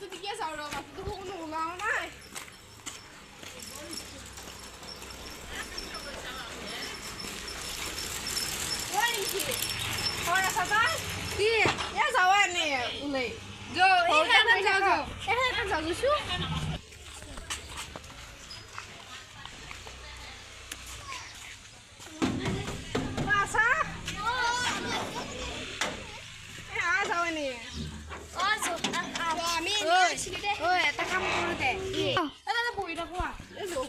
তো দিকে যাও রে বাপ তো কোনো ওলাও নাই ওই কি ওরা সাদা কি এ যাওয়া নে উলাই যো এখানে যাও যাও এখানে যাও যু বাসা এ আ যাওয়া নে আমি আসি দে ওই এটা কাম করু দে কি এটা না বই রাখো এ যো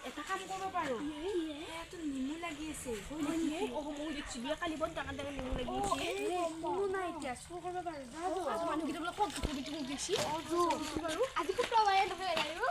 এটা কাম কৰিব পাৰো তো নিমু লাগি আছে ও মই দেখছি বিয়া কালি বন্ধ টাকা টাকা নিমু লাগি আছে নিমু নাই এতিয়া সু কৰিব পাৰো যাও মানুহ কিটা বলে কত বিটি দেখছি যো পাৰো আজি কুটা বাই নহয় আৰু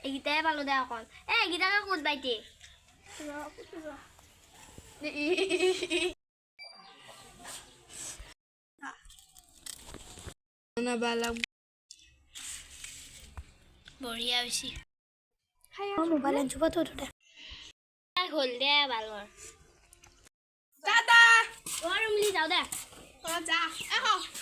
Egitanya palu deh akon. Egitanya kut baiti. Mana balak. Boria besi. Kamu balan coba tuh udah. Hol deh balor. Dadah. Orang beli tahu deh. Dadah.